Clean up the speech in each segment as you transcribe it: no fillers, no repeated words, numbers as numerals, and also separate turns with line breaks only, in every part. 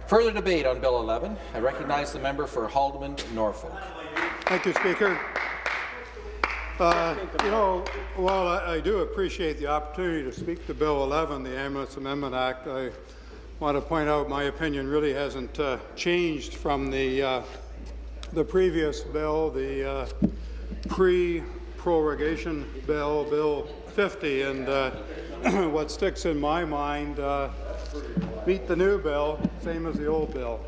Further debate on Bill 11. I recognize the member for Haldimand, Norfolk.
Thank you, Speaker. While I do appreciate the opportunity to speak to Bill 11, the Ambulance Amendment Act, I want to point out my opinion really hasn't changed from the previous bill, the pre-prorogation bill, Bill 50, and what sticks in my mind, beat the new bill, same as the old bill.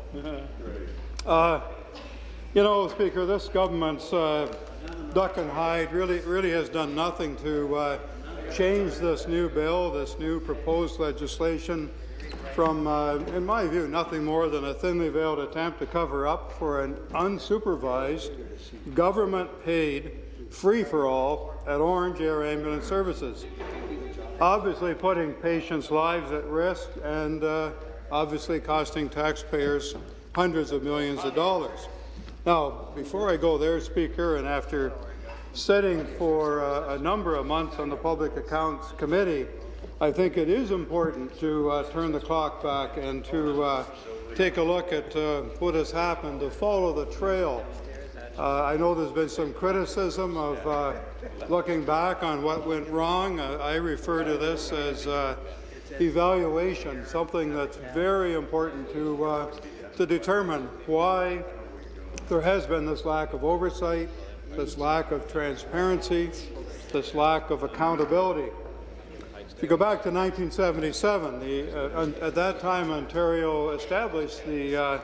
Speaker, this government's duck and hide really has done nothing to change this new bill, this new proposed legislation from, in my view, nothing more than a thinly veiled attempt to cover up for an unsupervised, government-paid free-for-all at Ornge Air Ambulance Services, obviously putting patients' lives at risk and obviously costing taxpayers hundreds of millions of dollars. Now, before I go there, Speaker, and after sitting for a number of months on the Public Accounts Committee, I think it is important to turn the clock back and to take a look at what has happened, to follow the trail. I know there's been some criticism of looking back on what went wrong. I refer to this as evaluation, something that's very important to determine why there has been this lack of oversight, this lack of transparency, this lack of accountability. If you go back to 1977, at that time Ontario established the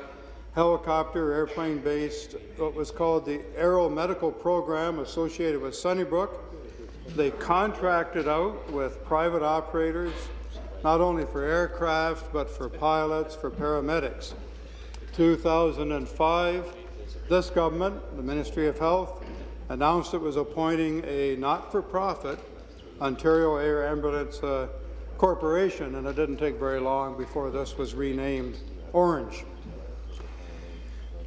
helicopter airplane-based, what was called the Aero Medical Program associated with Sunnybrook. They contracted out with private operators, not only for aircraft, but for pilots, for paramedics. 2005, this government, the Ministry of Health, announced it was appointing a not-for-profit Ontario Air Ambulance Corporation, and it didn't take very long before this was renamed Ornge.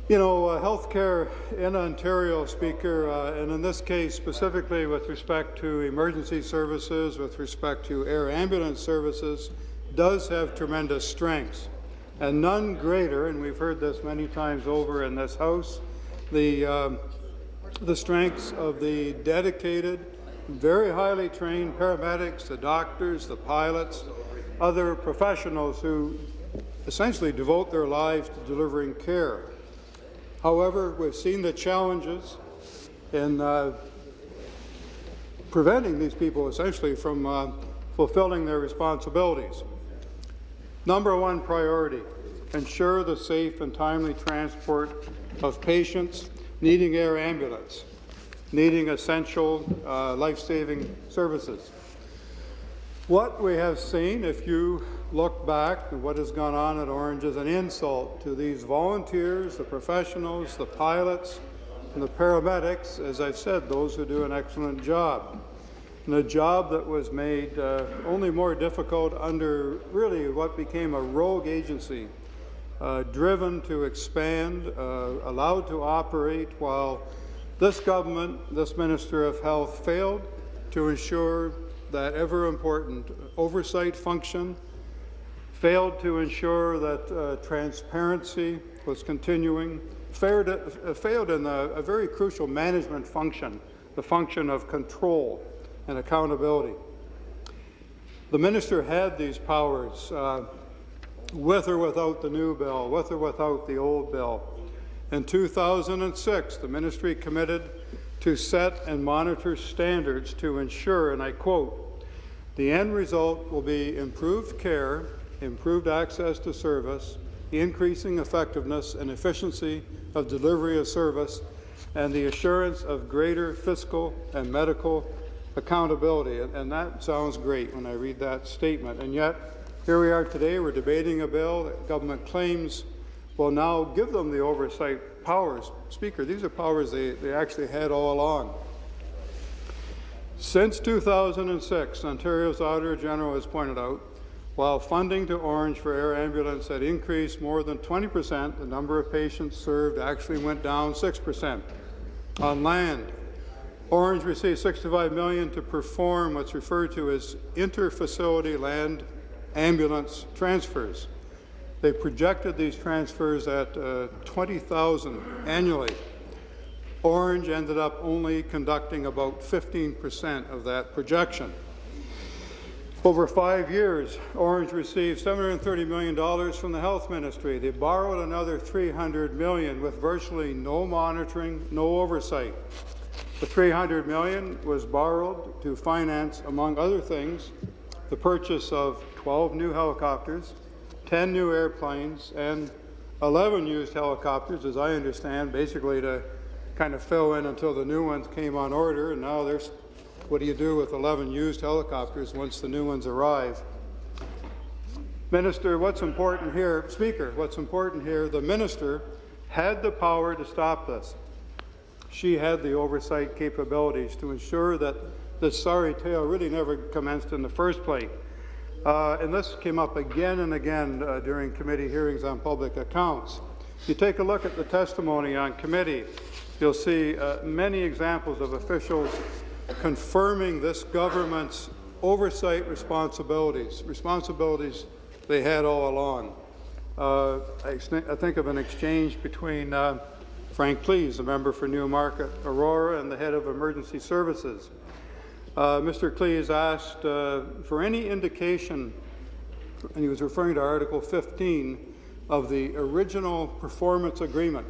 Healthcare in Ontario, Speaker, and in this case specifically with respect to emergency services, with respect to air ambulance services, does have tremendous strengths, and none greater, and we've heard this many times over in this House, the strengths of the dedicated, very highly trained paramedics, the doctors, the pilots, other professionals who essentially devote their lives to delivering care. However, we've seen the challenges in preventing these people essentially from fulfilling their responsibilities. Number one priority, ensure the safe and timely transport of patients needing air ambulance, needing essential life-saving services. What we have seen, if you look back at what has gone on at Ornge, is an insult to these volunteers, the professionals, the pilots, and the paramedics, as I've said, those who do an excellent job. And a job that was made only more difficult under really what became a rogue agency, driven to expand, allowed to operate, while this government, this Minister of Health, failed to ensure that ever-important oversight function, failed to ensure that transparency was continuing, failed in a very crucial management function, the function of control and accountability. The minister had these powers with or without the new bill, with or without the old bill. In 2006, the ministry committed to set and monitor standards to ensure, and I quote, "The end result will be improved care, improved access to service, increasing effectiveness and efficiency of delivery of service, and the assurance of greater fiscal and medical accountability." And that sounds great when I read that statement. And yet, here we are today, we're debating a bill that government claims will now give them the oversight powers. Speaker, these are powers they actually had all along. Since 2006, Ontario's Auditor General has pointed out, while funding to Ornge for air ambulance had increased more than 20%, the number of patients served actually went down 6%. On land, Ornge received $65 million to perform what's referred to as inter-facility land ambulance transfers. They projected these transfers at 20,000 annually. Ornge ended up only conducting about 15% of that projection. Over 5 years, Ornge received $730 million from the Health Ministry. They borrowed another $300 million with virtually no monitoring, no oversight. The $300 million was borrowed to finance, among other things, the purchase of 12 new helicopters, 10 new airplanes, and 11 used helicopters, as I understand, basically to kind of fill in until the new ones came on order. And now there's, what do you do with 11 used helicopters once the new ones arrive? Minister, what's important here, Speaker, what's important here, the minister had the power to stop this. She had the oversight capabilities to ensure that this sorry tale really never commenced in the first place. And this came up again and again during committee hearings on public accounts. If you take a look at the testimony on committee, you'll see many examples of officials confirming this government's oversight responsibilities they had all along. I think of an exchange between Frank Cleese, a member for Newmarket Aurora, and the head of emergency services. Mr. Cleese asked for any indication, and he was referring to Article 15 of the original performance agreement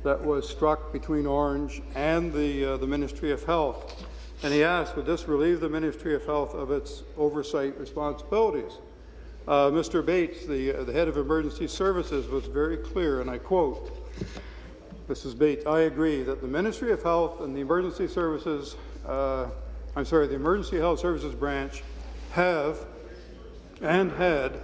that was struck between Ornge and the Ministry of Health. And he asked, would this relieve the Ministry of Health of its oversight responsibilities? Mr. Bates, the head of emergency services, was very clear, and I quote, Mrs. Bates, I agree that the Ministry of Health and the Emergency Services, the Emergency Health Services Branch have and had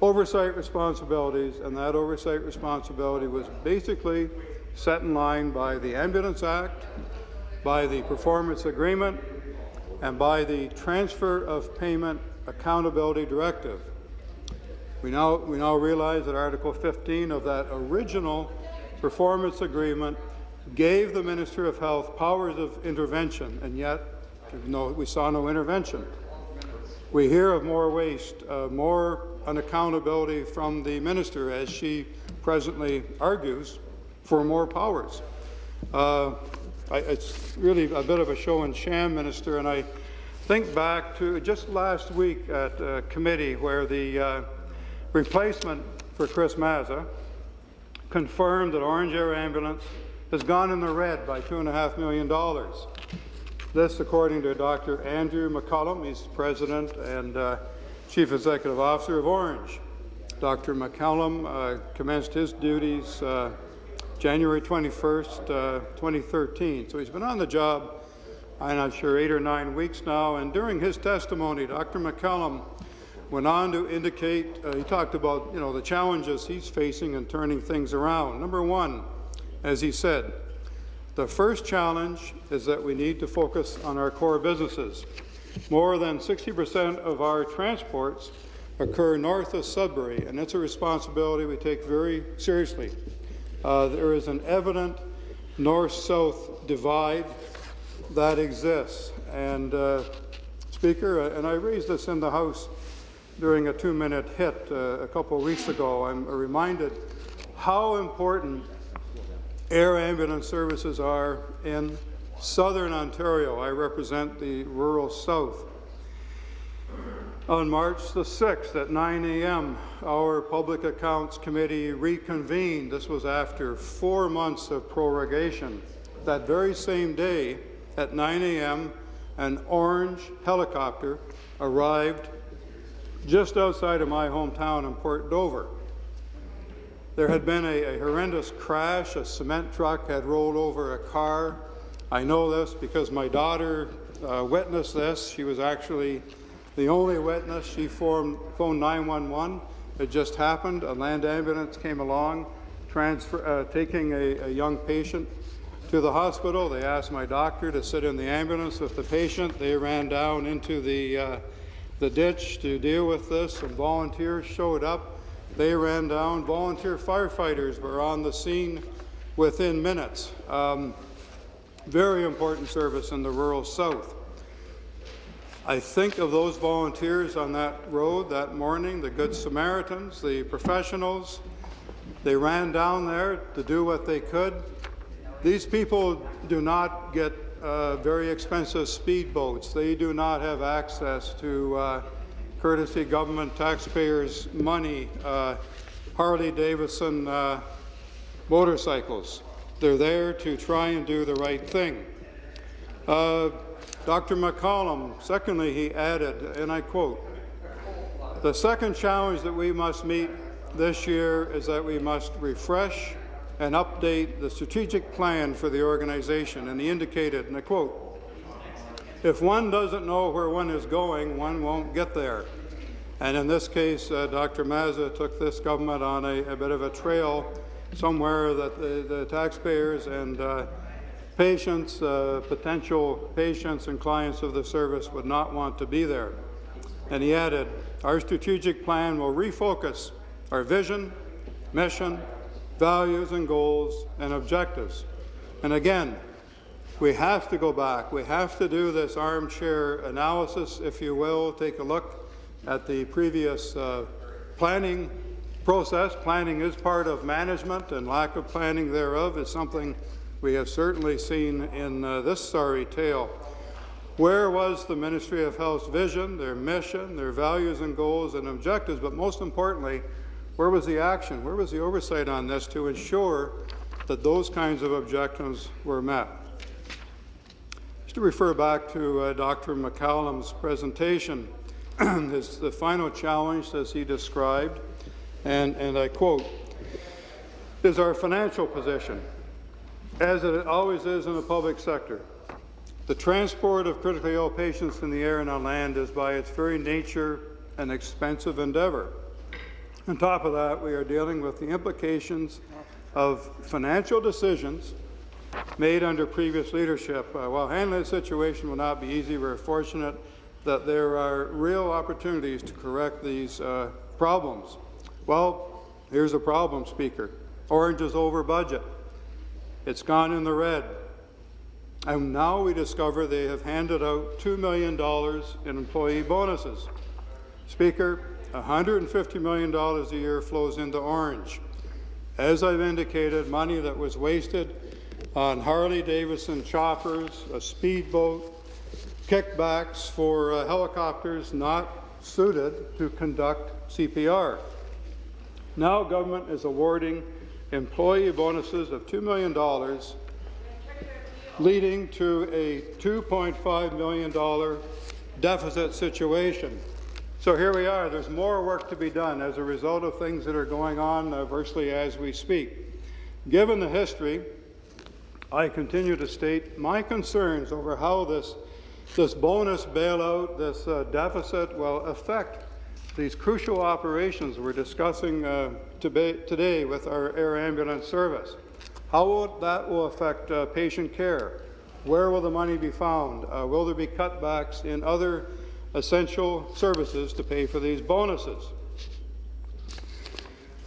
oversight responsibilities, and that oversight responsibility was basically set in line by the Ambulance Act, by the Performance Agreement, and by the Transfer of Payment Accountability Directive. We now realize that Article 15 of that original Performance Agreement gave the Minister of Health powers of intervention, and yet we saw no intervention. We hear of more waste, more unaccountability from the minister, as she presently argues for more powers. It's really a bit of a show and sham, Minister, and I think back to just last week at committee where the replacement for Chris Mazza confirmed that Ornge Air Ambulance has gone in the red by $2.5 million. This, according to Dr. Andrew McCullum, he's President and Chief Executive Officer of Ornge. Dr. McCullum commenced his duties January 21st, 2013. So he's been on the job, I'm not sure, 8 or 9 weeks now. And during his testimony, Dr. McCullum went on to indicate, he talked about the challenges he's facing in turning things around. Number one, as he said, the first challenge is that we need to focus on our core businesses. More than 60% of our transports occur north of Sudbury, and it's a responsibility we take very seriously. There is an evident north-south divide that exists. And Speaker, and I raised this in the House during a 2-minute hit a couple of weeks ago, I'm reminded how important air ambulance services are in southern Ontario. I represent the rural south. On March the 6th at 9 a.m., our Public Accounts Committee reconvened. This was after 4 months of prorogation. That very same day at 9 a.m., an Ornge helicopter arrived just outside of my hometown in Port Dover. There had been a horrendous crash. A cement truck had rolled over a car. I know this because my daughter witnessed this. She was actually the only witness. She phoned 911. It just happened. A land ambulance came along, taking a young patient to the hospital. They asked my doctor to sit in the ambulance with the patient. They ran down into the ditch to deal with this. Some volunteers showed up. They ran down. Volunteer firefighters were on the scene within minutes. Very important service in the rural south. I think of those volunteers on that road that morning, the Good Samaritans, the professionals. They ran down there to do what they could. These people do not get very expensive speedboats. They do not have access to courtesy government taxpayers' money, Harley-Davidson motorcycles. They're there to try and do the right thing. Dr. McCollum, secondly, he added, and I quote, "The second challenge that we must meet this year is that we must refresh and update the strategic plan for the organization." And he indicated, and I quote, "If one doesn't know where one is going, one won't get there." And in this case, Dr. Mazza took this government on a bit of a trail somewhere that the taxpayers and patients, potential patients and clients of the service would not want to be there. And he added, "Our strategic plan will refocus our vision, mission, values and goals and objectives." And again, we have to go back. We have to do this armchair analysis, if you will, take a look at the previous planning process. Planning is part of management, and lack of planning thereof is something we have certainly seen in this sorry tale. Where was the Ministry of Health's vision, their mission, their values and goals and objectives, but most importantly, where was the action? Where was the oversight on this to ensure that those kinds of objectives were met? Just to refer back to Dr. McCallum's presentation, the final challenge, as he described, and I quote, is our financial position, as it always is in the public sector. The transport of critically ill patients in the air and on land is by its very nature an expensive endeavor. On top of that, we are dealing with the implications of financial decisions made under previous leadership. While handling the situation will not be easy, we're fortunate that there are real opportunities to correct these problems. Well, here's a problem, Speaker. Ornge is over budget. It's gone in the red. And now we discover they have handed out $2 million in employee bonuses. Speaker, $150 million a year flows into Ornge. As I've indicated, money that was wasted on Harley-Davidson choppers, a speedboat, kickbacks for helicopters not suited to conduct CPR. Now government is awarding employee bonuses of $2 million, leading to a $2.5 million deficit situation. So here we are. There's more work to be done as a result of things that are going on virtually as we speak. Given the history, I continue to state my concerns over how this bonus bailout, this deficit will affect these crucial operations we're discussing today with our air ambulance service. How that will affect patient care? Where will the money be found? Will there be cutbacks in other essential services to pay for these bonuses?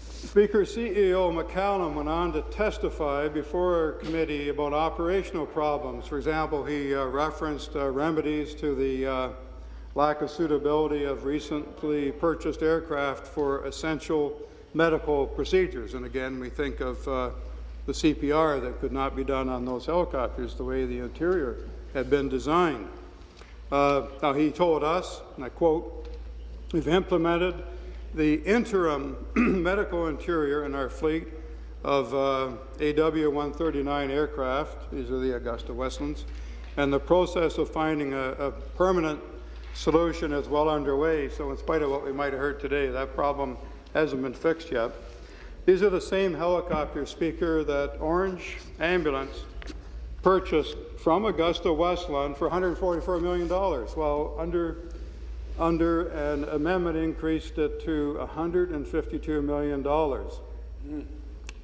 Speaker, CEO McCallum went on to testify before our committee about operational problems. For example, he referenced remedies to the lack of suitability of recently purchased aircraft for essential medical procedures. And again, we think of the CPR that could not be done on those helicopters the way the interior had been designed. Now, he told us, and I quote, "We've implemented the interim medical interior in our fleet of AW-139 aircraft," these are the Augusta Westlands, "and the process of finding a permanent solution is well underway." So in spite of what we might have heard today, that problem hasn't been fixed yet. These are the same helicopters, Speaker, that Ornge Ambulance purchased from Augusta Westland for $144 million. Well, under an amendment increased it to $152 million.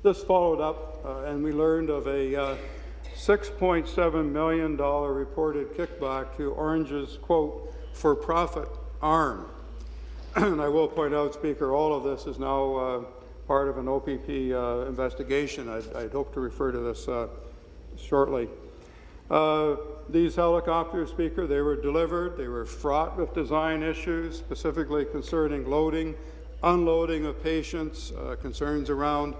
This followed up, and we learned of a $6.7 million reported kickback to Ornge's, quote, for-profit arm. And I will point out, Speaker, all of this is now part of an OPP investigation. I'd hope to refer to this shortly. These helicopters, Speaker, they were delivered. They were fraught with design issues, specifically concerning loading, unloading of patients, concerns around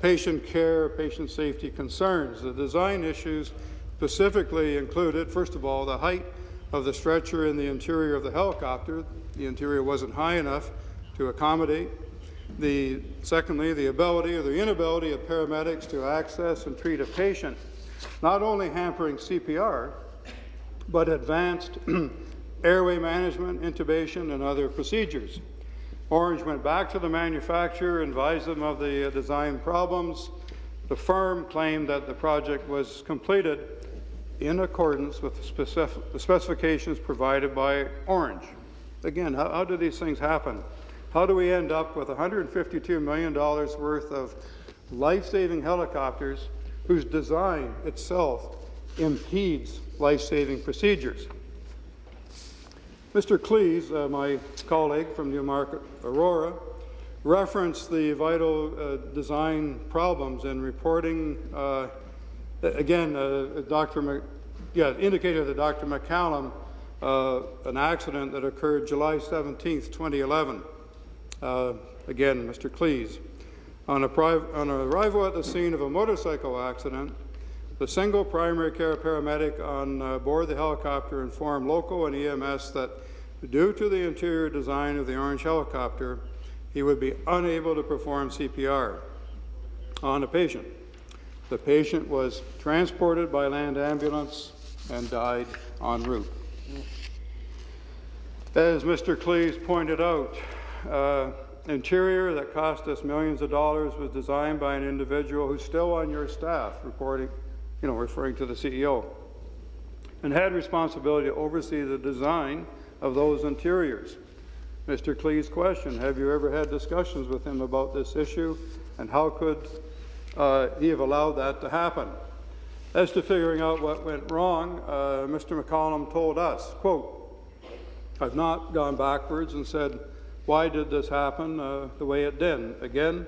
patient care, patient safety concerns. The design issues specifically included, first of all, the height of the stretcher in the interior of the helicopter. The interior wasn't high enough to accommodate. Secondly, the ability or the inability of paramedics to access and treat a patient, not only hampering CPR, but advanced airway management, intubation, and other procedures. Ornge went back to the manufacturer, advised them of the design problems. The firm claimed that the project was completed in accordance with the specifications provided by Ornge. Again, how do these things happen? How do we end up with $152 million worth of life-saving helicopters whose design itself impedes life-saving procedures? Mr. Cleese, my colleague from Newmarket Aurora, referenced the vital design problems in reporting, indicated that Dr. McCallum an accident that occurred July 17th, 2011. Again, Mr. Cleese. On arrival at the scene of a motorcycle accident, the single primary care paramedic on board the helicopter informed local and EMS that due to the interior design of the Ornge helicopter, he would be unable to perform CPR on a patient. The patient was transported by land ambulance and died en route. As Mr. Cleese pointed out, interior that cost us millions of dollars was designed by an individual who's still on your staff, referring to the CEO, and had responsibility to oversee the design of those interiors. Mr. Cleese' question, have you ever had discussions with him about this issue, and how could he have allowed that to happen? As to figuring out what went wrong, Mr. McCallum told us, quote, I've not gone backwards and said, why did this happen the way it did? Again,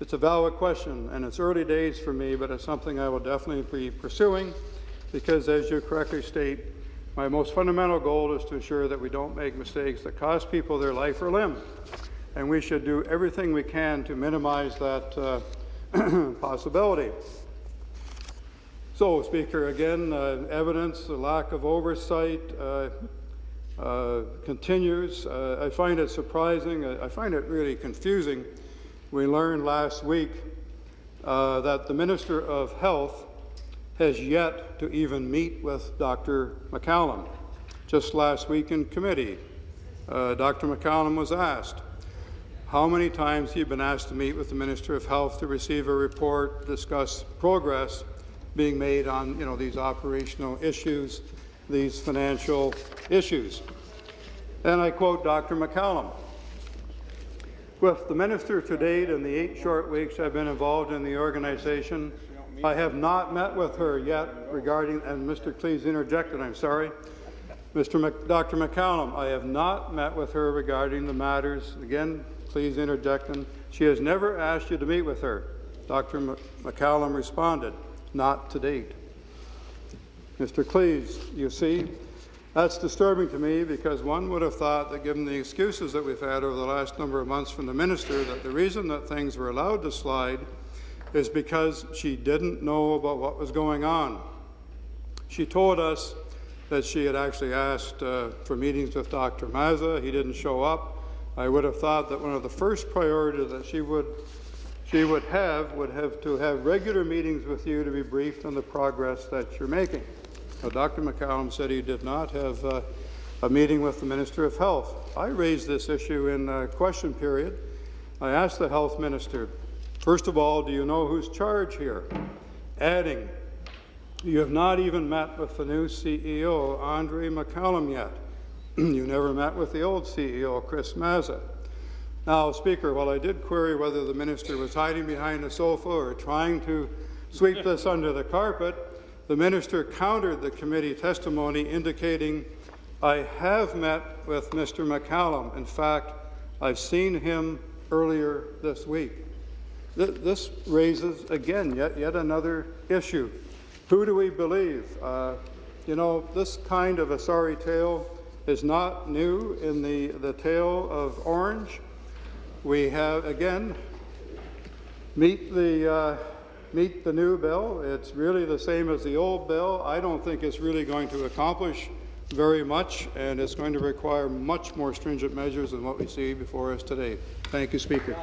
it's a valid question, and it's early days for me, but it's something I will definitely be pursuing, because as you correctly state, my most fundamental goal is to ensure that we don't make mistakes that cost people their life or limb, and we should do everything we can to minimize that possibility. So, Speaker, again, evidence, the lack of oversight continues. I find it surprising. I find it really confusing. We learned last week that the Minister of Health has yet to even meet with Dr. McCallum. Just last week in committee, Dr. McCallum was asked how many times he'd been asked to meet with the Minister of Health to receive a report, discuss progress being made on these operational issues, these financial issues. And I quote Dr. McCallum, with the Minister to date in the 8 short weeks I've been involved in the organization, I have not met with her yet regarding, and Mr. Cleese interjected, I'm sorry, Dr. McCallum, I have not met with her regarding the matters, again, Cleese interjecting, she has never asked you to meet with her. Dr. McCallum responded, not to date. Mr. Cleese, you see, that's disturbing to me, because one would have thought that given the excuses that we've had over the last number of months from the minister, that the reason that things were allowed to slide is because she didn't know about what was going on. She told us that she had actually asked for meetings with Dr. Mazza. He didn't show up. I would have thought that one of the first priorities that she would have to have regular meetings with you to be briefed on the progress that you're making. Now, Dr. McCallum said he did not have a meeting with the Minister of Health. I raised this issue in a question period. I asked the Health Minister, first of all, do you know who's charge here? Adding, you have not even met with the new CEO, Andre McCallum, yet. You never met with the old CEO, Chris Mazza. Now, Speaker, while I did query whether the minister was hiding behind a sofa or trying to sweep this under the carpet, the minister countered the committee testimony, indicating, I have met with Mr. McCallum. In fact, I've seen him earlier this week. This raises, again, yet another issue. Who do we believe? You know, this kind of a sorry tale is not new in the tale of Ornge. We have, again, meet the new bill. It's really the same as the old bill. I don't think it's really going to accomplish very much, and it's going to require much more stringent measures than what we see before us today. Thank you, Speaker.